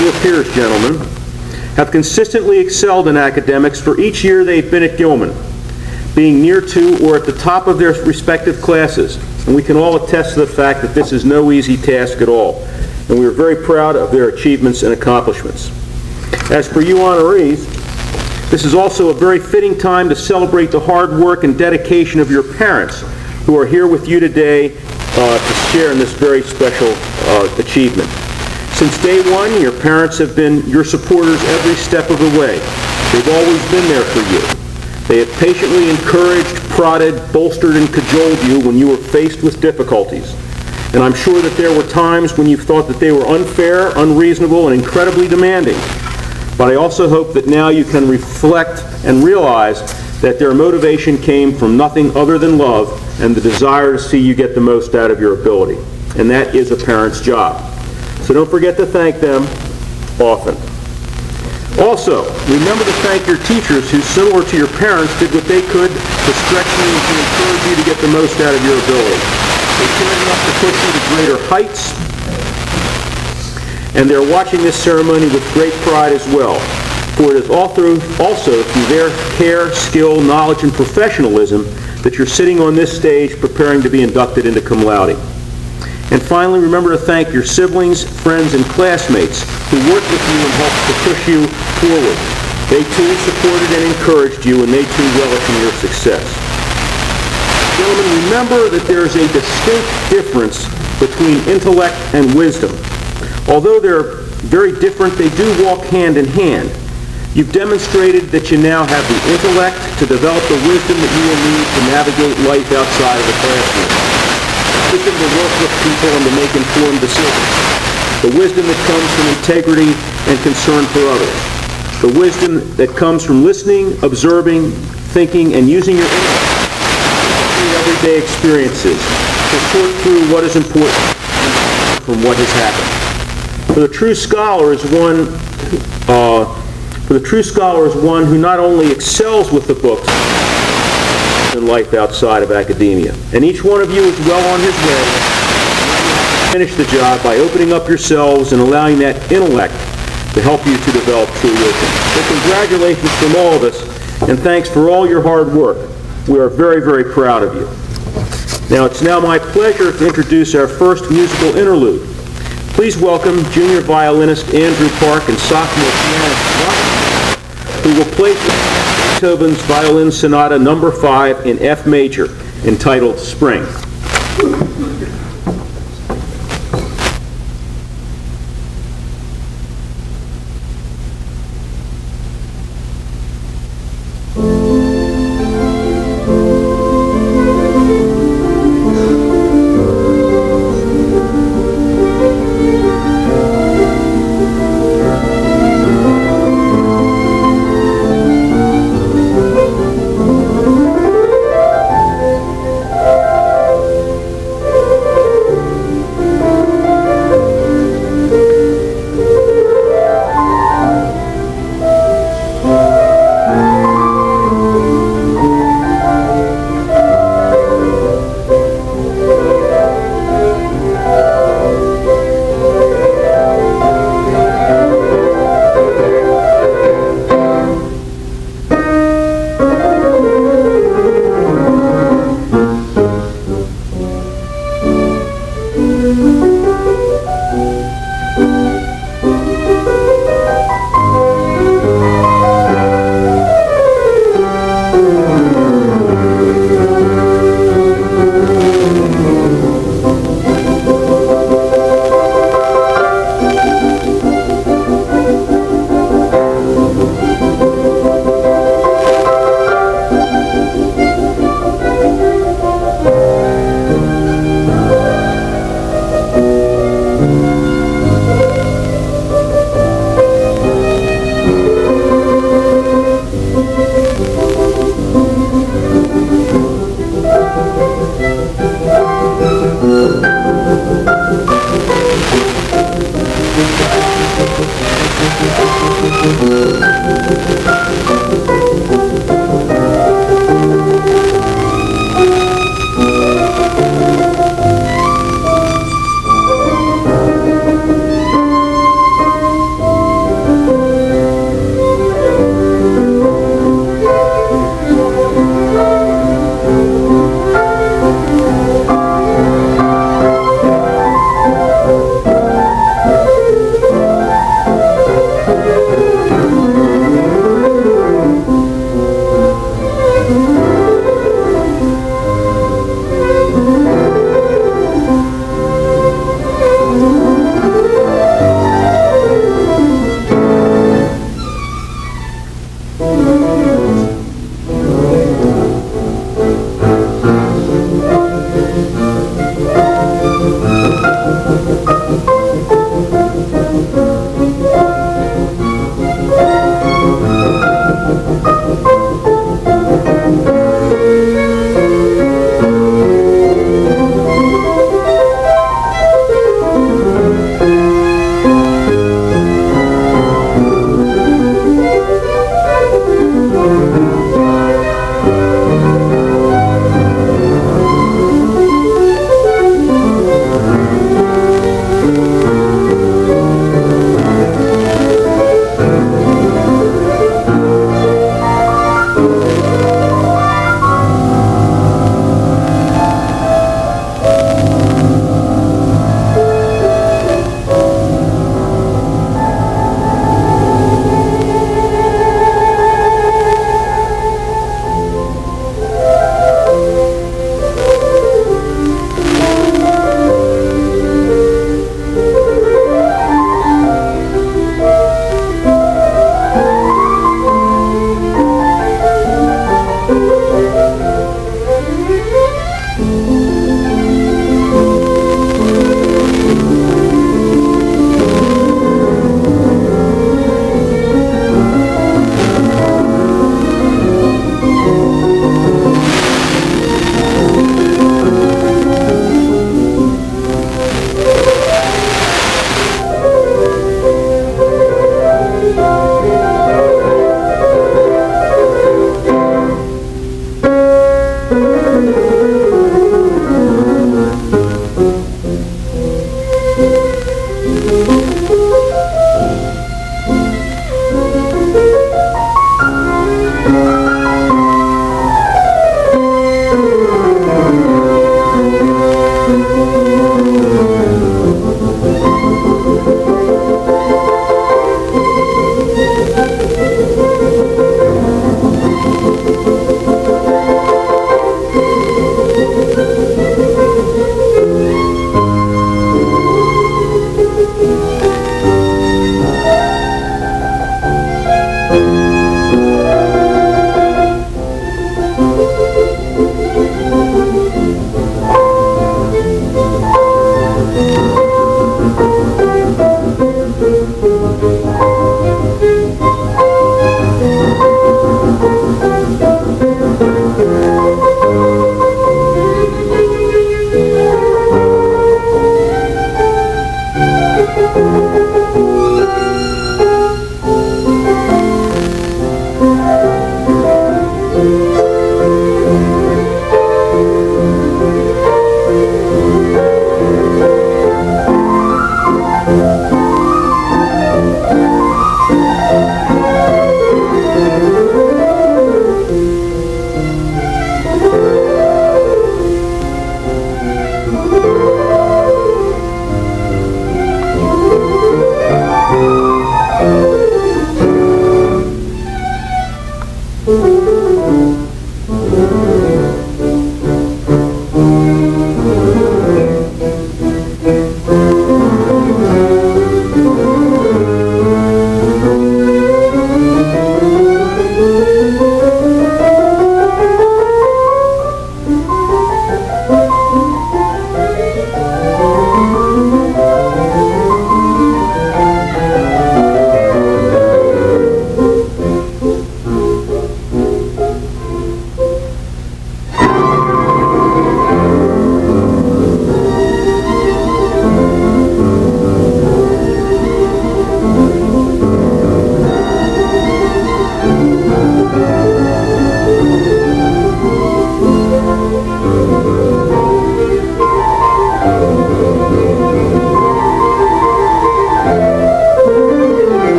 your peers, gentlemen, have consistently excelled in academics for each year they've been at Gilman, being near to or at the top of their respective classes. And we can all attest to the fact that this is no easy task at all. And we are very proud of their achievements and accomplishments. As for you honorees, this is also a very fitting time to celebrate the hard work and dedication of your parents who are here with you today to share in this very special achievement. Since day one, your parents have been your supporters every step of the way. They've always been there for you. They have patiently encouraged, prodded, bolstered, and cajoled you when you were faced with difficulties. And I'm sure that there were times when you thought that they were unfair, unreasonable, and incredibly demanding. But I also hope that now you can reflect and realize that their motivation came from nothing other than love and the desire to see you get the most out of your ability. And that is a parent's job. So don't forget to thank them often. Also, remember to thank your teachers who, similar to your parents, did what they could to stretch you and to encourage you to get the most out of your ability. They cared enough to push you to greater heights, and they're watching this ceremony with great pride as well. For it is also through their care, skill, knowledge, and professionalism that you're sitting on this stage preparing to be inducted into Cum Laude. And finally, remember to thank your siblings, friends, and classmates who worked with you and helped to push you forward. They too supported and encouraged you, and they too relish in your success. Gentlemen, remember that there is a distinct difference between intellect and wisdom. Although they're very different, they do walk hand in hand. You've demonstrated that you now have the intellect to develop the wisdom that you will need to navigate life outside of the classroom. Wisdom to work with people and to make informed decisions. The wisdom that comes from integrity and concern for others. The wisdom that comes from listening, observing, thinking, and using your intellect in everyday experiences to sort through what is important from what has happened. For the true scholar is one who not only excels with the books in life outside of academia. And each one of you is well on his way to finish the job by opening up yourselves and allowing that intellect to help you to develop true wisdom. So congratulations from all of us, and thanks for all your hard work. We are very, very proud of you. Now it's now my pleasure to introduce our first musical interlude. Please welcome junior violinist Andrew Park and sophomore pianist Duncan, who will play Beethoven's Violin Sonata No. 5 in F major, entitled Spring.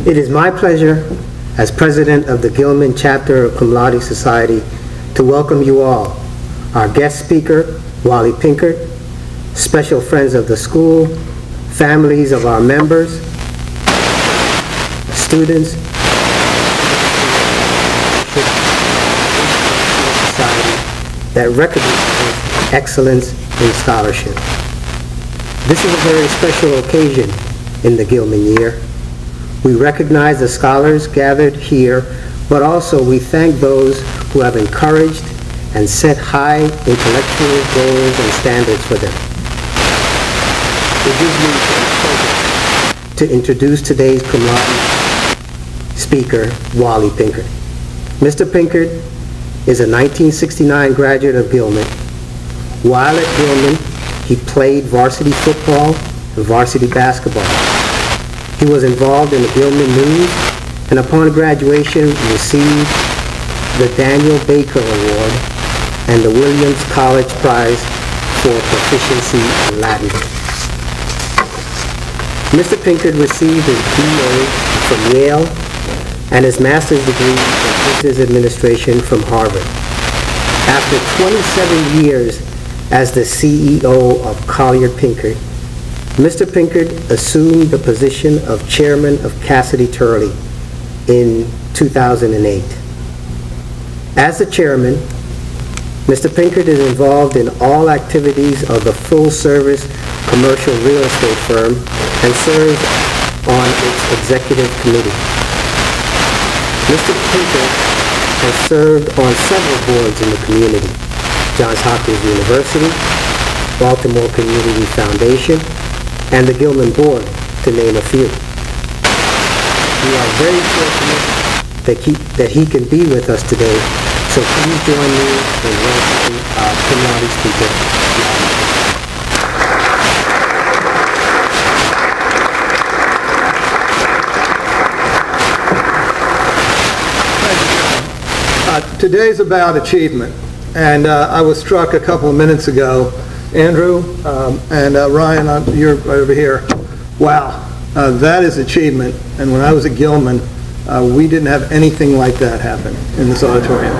It is my pleasure, as president of the Gilman chapter of Cum Laude Society, to welcome you all, our guest speaker, Wally Pinkard, special friends of the school, families of our members, students, society that recognizes excellence in scholarship. This is a very special occasion in the Gilman year. We recognize the scholars gathered here, but also we thank those who have encouraged and set high intellectual goals and standards for them. It gives me great pleasure to introduce today's Cum Laude speaker, Wally Pinkard. Mr. Pinkard is a 1969 graduate of Gilman. While at Gilman, he played varsity football and varsity basketball. He was involved in the Gilman News, and upon graduation received the Daniel Baker Award and the Williams College Prize for proficiency in Latin. Mr. Pinkard received his BA from Yale and his master's degree in business administration from Harvard. After 27 years as the CEO of Collier Pinkard, Mr. Pinkard assumed the position of chairman of Cassidy Turley in 2008. As the chairman, Mr. Pinkard is involved in all activities of the full-service commercial real estate firm and serves on its executive committee. Mr. Pinkard has served on several boards in the community: Johns Hopkins University, Baltimore Community Foundation, and the Gilman Board, to name a few. We are very fortunate that he can be with us today So please join me in welcoming our cum laude speaker, Today's about achievement, and I was struck a couple of minutes ago, Andrew and Ryan, you're right over here. Wow, that is achievement. And when I was at Gilman, we didn't have anything like that happen in this auditorium.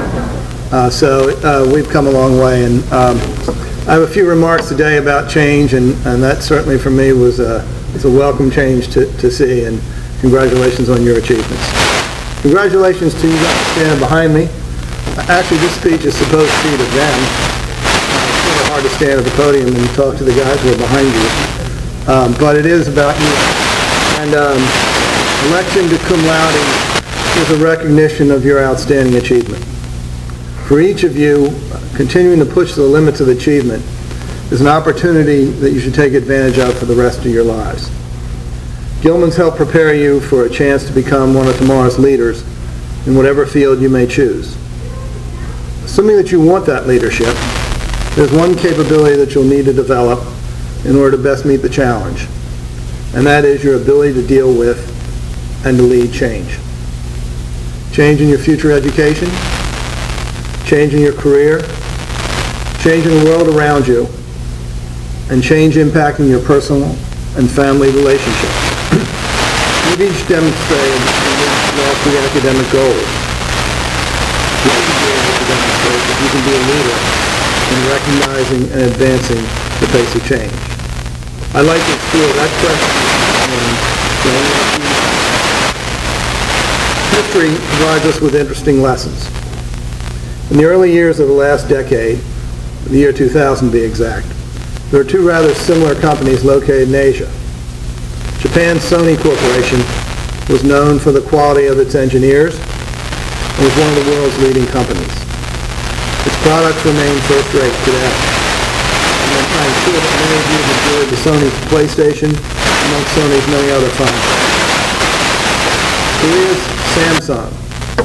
So we've come a long way, and I have a few remarks today about change, and that certainly for me was it's a welcome change to see, and congratulations on your achievements. Congratulations to you guys standing behind me. Actually, this speech is supposed to be to them. It's sort of hard to stand at the podium and talk to the guys who are behind you. But it is about you. And election to cum laude is a recognition of your outstanding achievement. For each of you, continuing to push the limits of achievement is an opportunity that you should take advantage of for the rest of your lives. Gilman's helped prepare you for a chance to become one of tomorrow's leaders in whatever field you may choose. Assuming that you want that leadership, there's one capability that you'll need to develop in order to best meet the challenge, and that is your ability to deal with and to lead change. Change in your future education, change in your career, change in the world around you, and change impacting your personal and family relationships. You've each demonstrated lofty academic goals. You should be able to demonstrate that you can be a leader in recognizing and advancing the pace of change. I'd like to explore that question. History provides us with interesting lessons. In the early years of the last decade, the year 2000 to be exact, there were two rather similar companies located in Asia. Japan's Sony Corporation was known for the quality of its engineers and was one of the world's leading companies. Its products remain first-rate today. And I'm sure that many of you have enjoyed the Sony PlayStation among Sony's many other fine products. Korea's Samsung,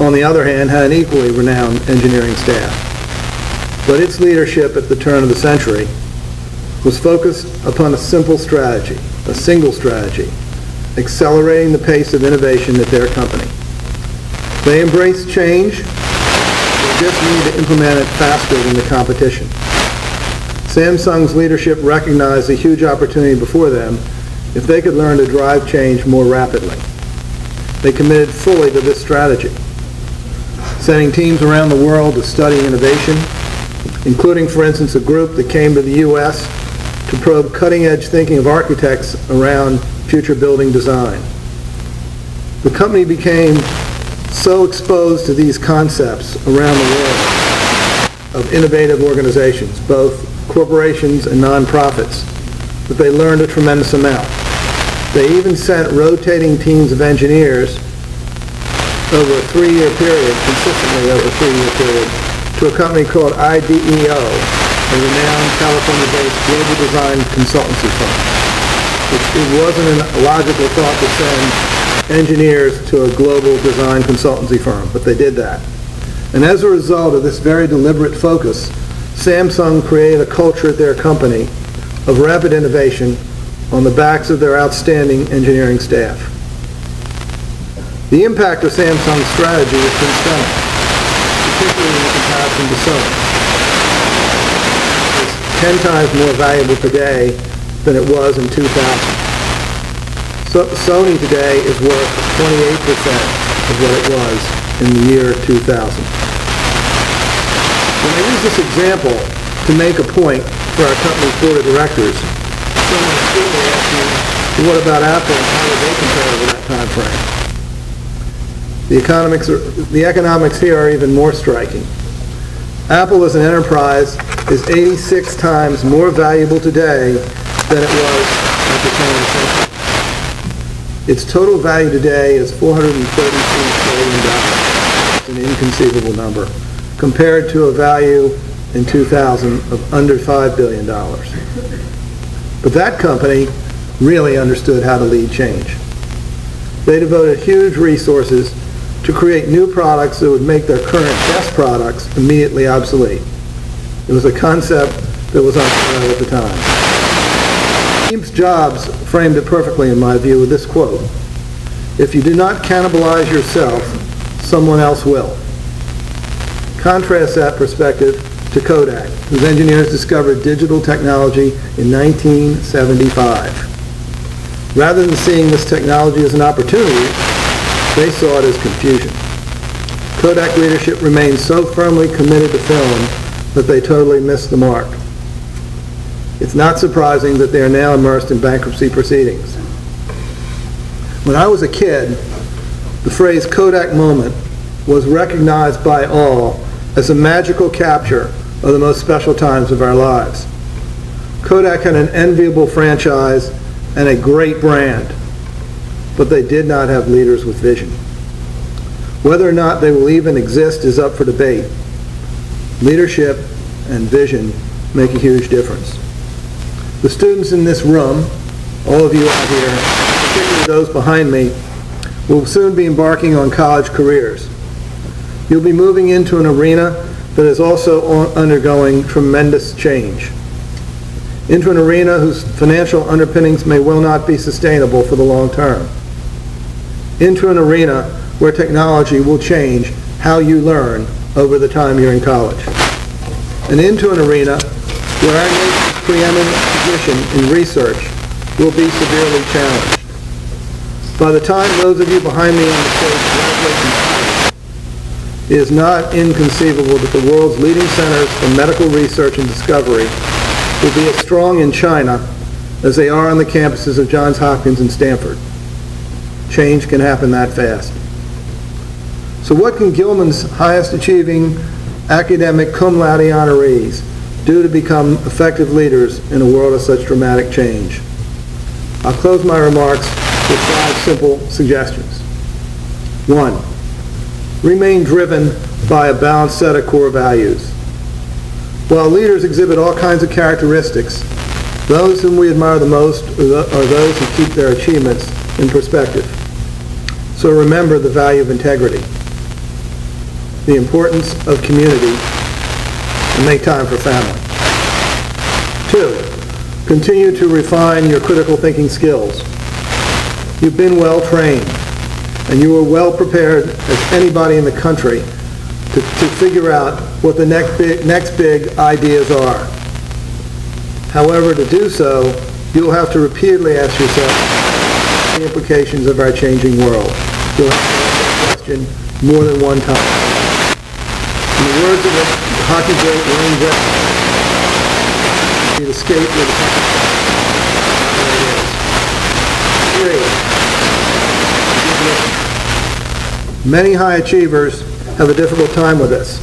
on the other hand, had an equally renowned engineering staff. But its leadership at the turn of the century was focused upon a simple strategy, a single strategy, accelerating the pace of innovation at their company. They embraced change, they just need to implement it faster than the competition. Samsung's leadership recognized a huge opportunity before them if they could learn to drive change more rapidly. They committed fully to this strategy, sending teams around the world to study innovation, including, for instance, a group that came to the U.S. to probe cutting-edge thinking of architects around future building design. The company became so exposed to these concepts around the world of innovative organizations, both corporations and nonprofits, that they learned a tremendous amount. They even sent rotating teams of engineers over a 3-year period, consistently over a 3-year period, to a company called IDEO, a renowned California-based global design consultancy firm. It wasn't a logical thought to send engineers to a global design consultancy firm, but they did that. And as a result of this very deliberate focus, Samsung created a culture at their company of rapid innovation on the backs of their outstanding engineering staff. The impact of Samsung's strategy has been stunning, particularly in comparison to Sony. It's 10 times more valuable today than it was in 2000. So Sony today is worth 28% of what it was in the year 2000. When I use this example to make a point for our company's board of directors, someone will ask me, what about Apple and how do they compare with that time frame? The economics here are even more striking. Apple as an enterprise is 86 times more valuable today than it was at the turn of the century. Its total value today is $433 billion. It's an inconceivable number, compared to a value in 2000 of under $5 billion. But that company really understood how to lead change. They devoted huge resources to create new products that would make their current best products immediately obsolete. It was a concept that was unheard of at the time. Steve Jobs framed it perfectly, in my view, with this quote: "If you do not cannibalize yourself, someone else will." Contrast that perspective to Kodak, whose engineers discovered digital technology in 1975. Rather than seeing this technology as an opportunity, they saw it as confusion. Kodak leadership remained so firmly committed to film that they totally missed the mark. It's not surprising that they are now immersed in bankruptcy proceedings. When I was a kid, the phrase Kodak moment was recognized by all as a magical capture of the most special times of our lives. Kodak had an enviable franchise and a great brand, but they did not have leaders with vision. Whether or not they will even exist is up for debate. Leadership and vision make a huge difference. The students in this room, all of you out here, particularly those behind me, will soon be embarking on college careers. You'll be moving into an arena that is also undergoing tremendous change, into an arena whose financial underpinnings may well not be sustainable for the long term, into an arena where technology will change how you learn over the time you're in college, and into an arena where our nation's preeminent position in research will be severely challenged. By the time those of you behind me on the stage graduate from college, it is not inconceivable that the world's leading centers for medical research and discovery will be as strong in China as they are on the campuses of Johns Hopkins and Stanford. Change can happen that fast. So what can Gilman's highest achieving academic cum laude honorees do to become effective leaders in a world of such dramatic change? I'll close my remarks with 5 simple suggestions. 1, remain driven by a balanced set of core values. While leaders exhibit all kinds of characteristics, those whom we admire the most are those who keep their achievements in perspective. So remember the value of integrity, the importance of community, and make time for family. 2, continue to refine your critical thinking skills. You've been well trained, and you are well prepared as anybody in the country to figure out what the next big ideas are. However, to do so, you'll have to repeatedly ask yourself the implications of our changing world. You'll have to ask that question more than one time. In the words of the hockey great Wayne Gretzky, you need to skate where the puck is. There it is. 3, many high achievers have a difficult time with this,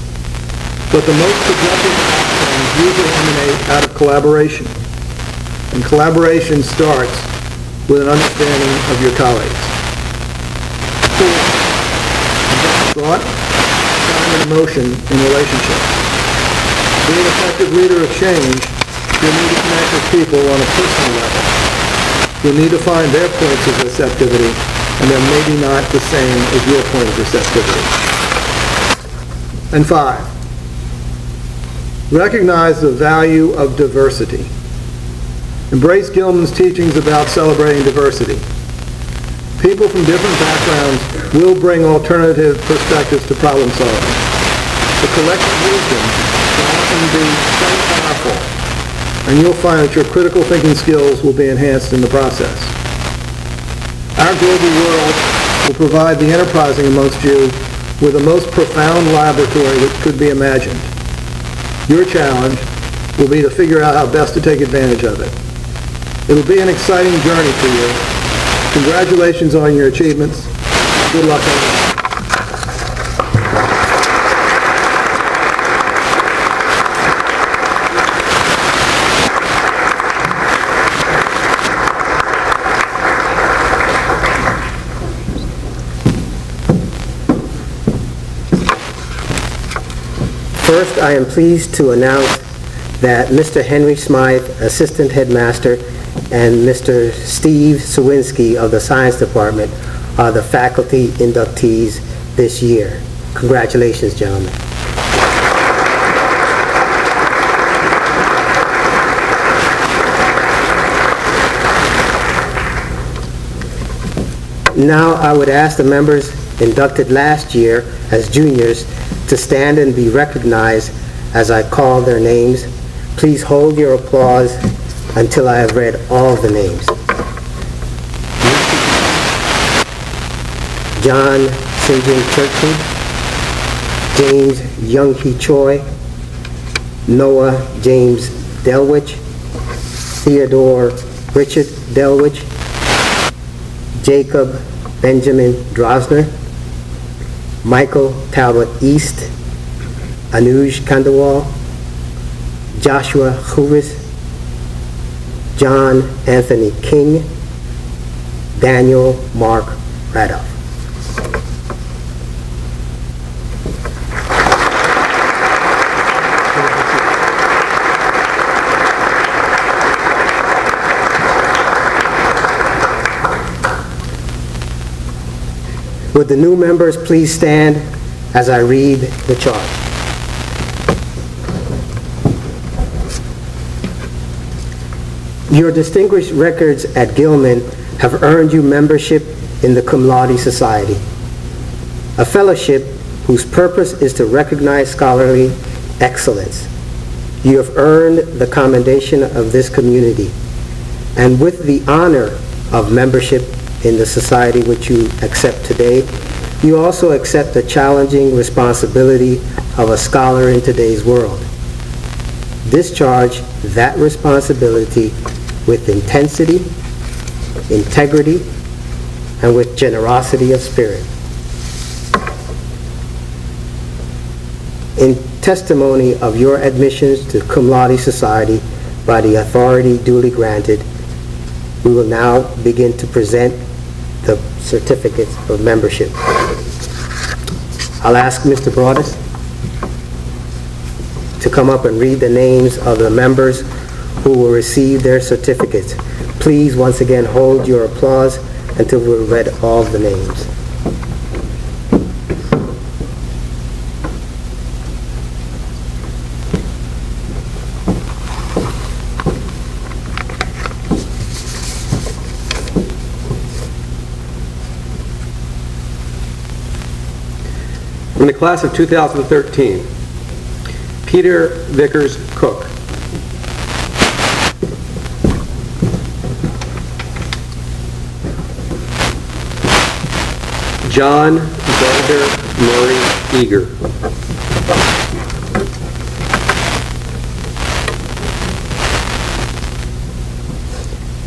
but the most productive outcomes usually emanate out of collaboration, and collaboration starts with an understanding of your colleagues. 4, invest thought, time, and emotion in relationships. To be an effective leader of change, you'll need to connect with people on a personal level. You'll need to find their points of receptivity, and they're maybe not the same as your point of receptivity. And 5, recognize the value of diversity. Embrace Gilman's teachings about celebrating diversity. People from different backgrounds will bring alternative perspectives to problem solving. The collective wisdom will often be quite powerful, and you'll find that your critical thinking skills will be enhanced in the process. Our global world will provide the enterprising amongst you with the most profound laboratory that could be imagined. Your challenge will be to figure out how best to take advantage of it. It will be an exciting journey for you. Congratulations on your achievements. Good luck on it. First, I am pleased to announce that Mr. Henry Smythe, Assistant Headmaster, and Mr. Steve Sawinski of the Science Department are the faculty inductees this year. Congratulations, gentlemen. Now I would ask the members inducted last year as juniors to stand and be recognized as I call their names. Please hold your applause until I have read all the names. John St. Churchwood, James Young-hee Choi, Noah James Delwich, Theodore Richard Delwich, Jacob Benjamin Drosner, Michael Talbot East, Anuj Kandawal, Joshua Huvis, John Anthony King, Daniel Mark Radoff. Would the new members please stand as I read the charge? Your distinguished records at Gilman have earned you membership in the Cum Laude Society, a fellowship whose purpose is to recognize scholarly excellence. You have earned the commendation of this community, and with the honor of membership in the society which you accept today, you also accept the challenging responsibility of a scholar in today's world. Discharge that responsibility with intensity, integrity, and with generosity of spirit. In testimony of your admissions to Cum Laude Society by the authority duly granted, we will now begin to present the certificates of membership. I'll ask Mr. Broadus to come up and read the names of the members who will receive their certificates. Please, once again, hold your applause until we've read all the names. In the class of 2013, Peter Vickers Cook, John Belder Murray Eager,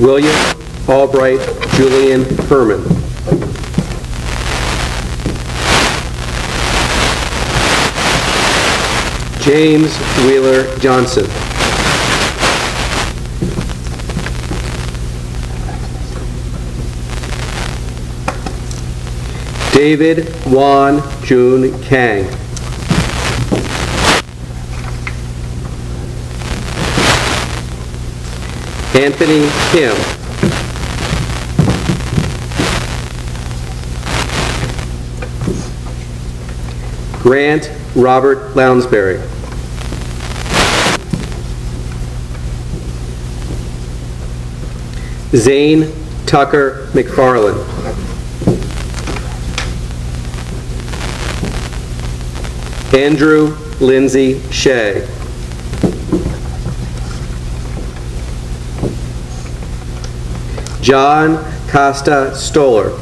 William Albright Julian Herman, James Wheeler Johnson, David Wan Jun Kang, Anthony Kim, Grant Robert Lounsbury, Zane Tucker McFarland, Andrew Lindsay Shea, John Costa Stoller,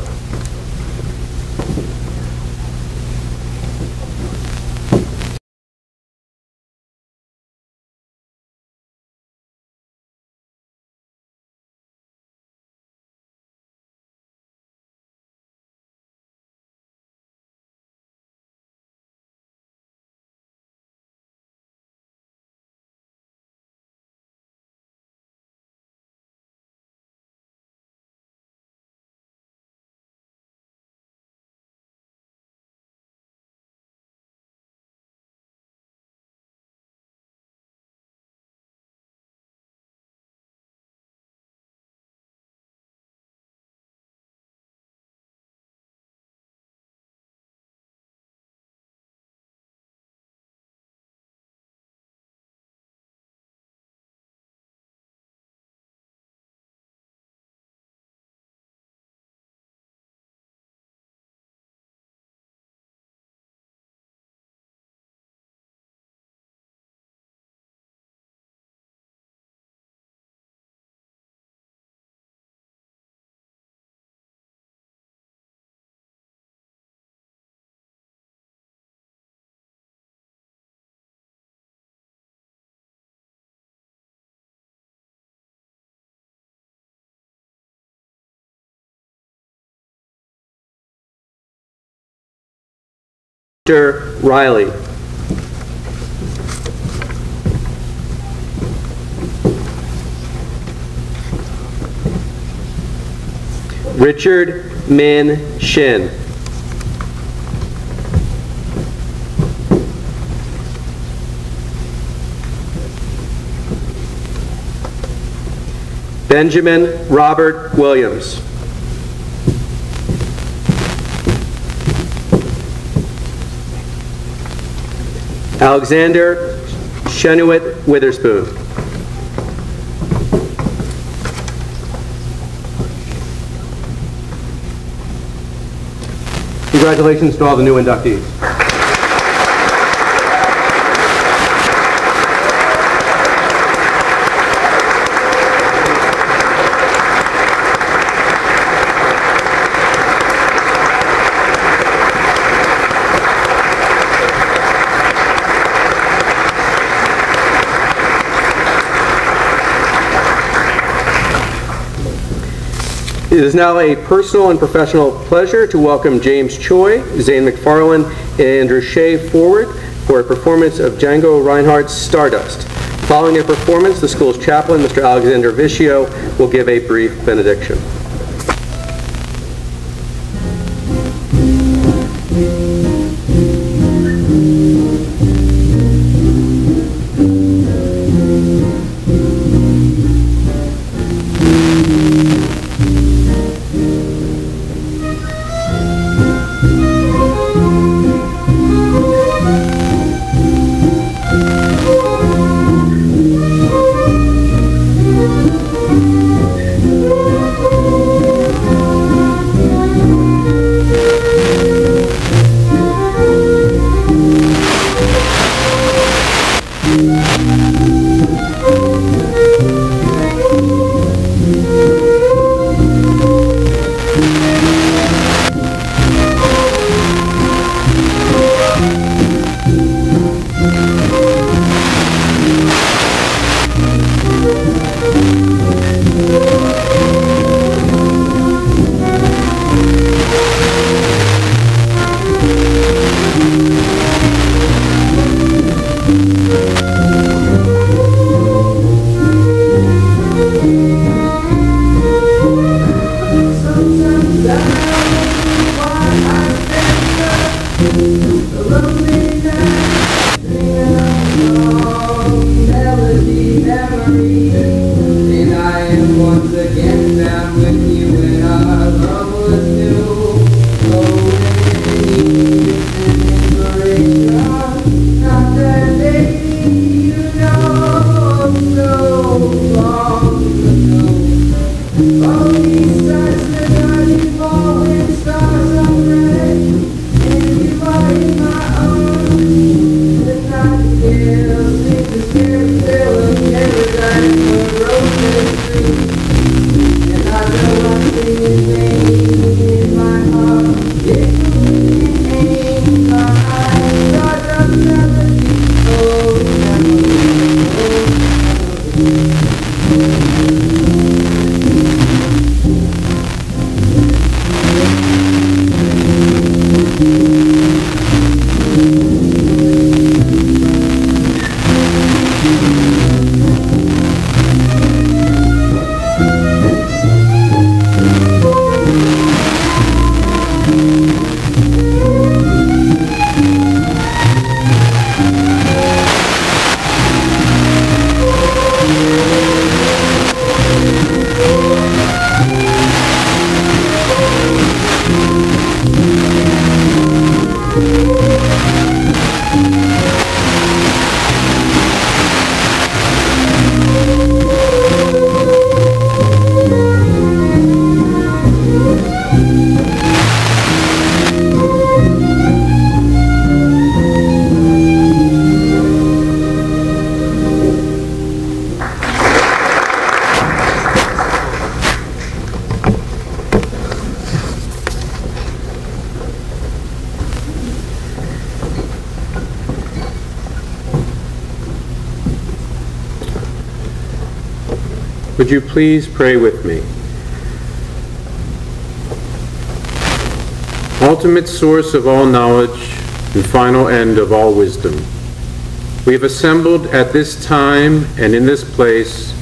Victor Riley. Richard Min Shin. Benjamin Robert Williams. Alexander Shenuit Witherspoon. Congratulations to all the new inductees. It is now a personal and professional pleasure to welcome James Choi, Zane McFarland, and Andrew Shea forward for a performance of Django Reinhardt's Stardust. Following their performance, the school's chaplain, Mr. Alexander Vicio, will give a brief benediction. Would you please pray with me? Ultimate source of all knowledge, and final end of all wisdom. We have assembled at this time and in this place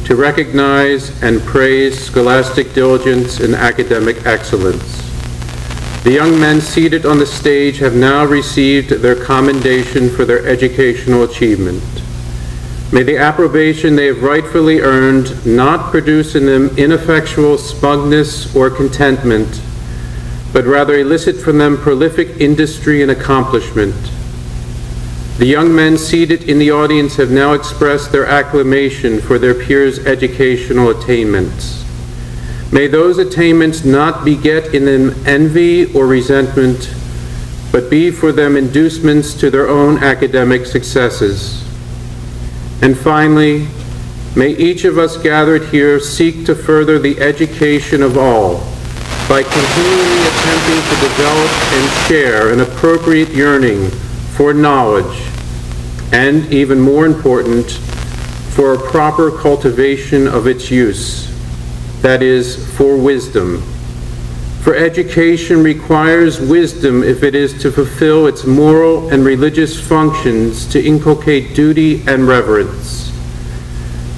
to recognize and praise scholastic diligence and academic excellence. The young men seated on the stage have now received their commendation for their educational achievement. May the approbation they have rightfully earned not produce in them ineffectual smugness or contentment, but rather elicit from them prolific industry and accomplishment. The young men seated in the audience have now expressed their acclamation for their peers' educational attainments. May those attainments not beget in them envy or resentment, but be for them inducements to their own academic successes. And finally, may each of us gathered here seek to further the education of all by continually attempting to develop and share an appropriate yearning for knowledge, and even more important, for a proper cultivation of its use, that is, for wisdom. For education requires wisdom if it is to fulfill its moral and religious functions to inculcate duty and reverence.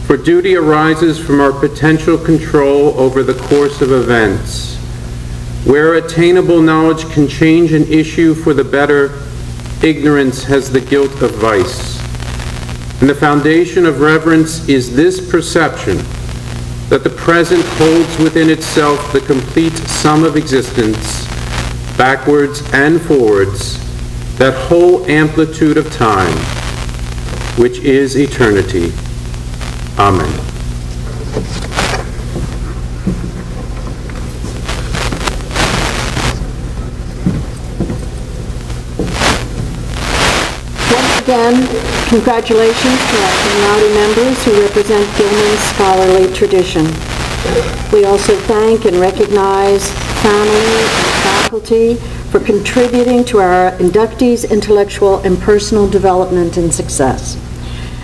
For duty arises from our potential control over the course of events. Where attainable knowledge can change an issue for the better, ignorance has the guilt of vice. And the foundation of reverence is this perception that the present holds within itself the complete sum of existence, backwards and forwards, that whole amplitude of time, which is eternity. Amen. Once again, congratulations to our Cum Laude members who represent Gilman's scholarly tradition. We also thank and recognize family and faculty for contributing to our inductees' intellectual and personal development and success.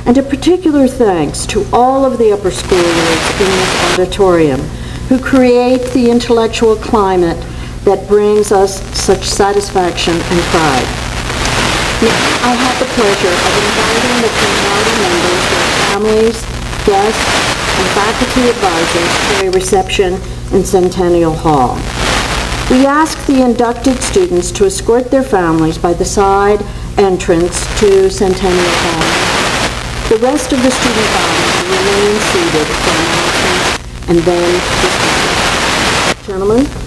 And a particular thanks to all of the upper schoolers in this auditorium who create the intellectual climate that brings us such satisfaction and pride. Now, I have the pleasure of inviting the Cum Laude members, their families, guests, and faculty advisors for a reception in Centennial Hall. We ask the inducted students to escort their families by the side entrance to Centennial Hall. The rest of the student body will remain seated for announcements and then discussion. Gentlemen.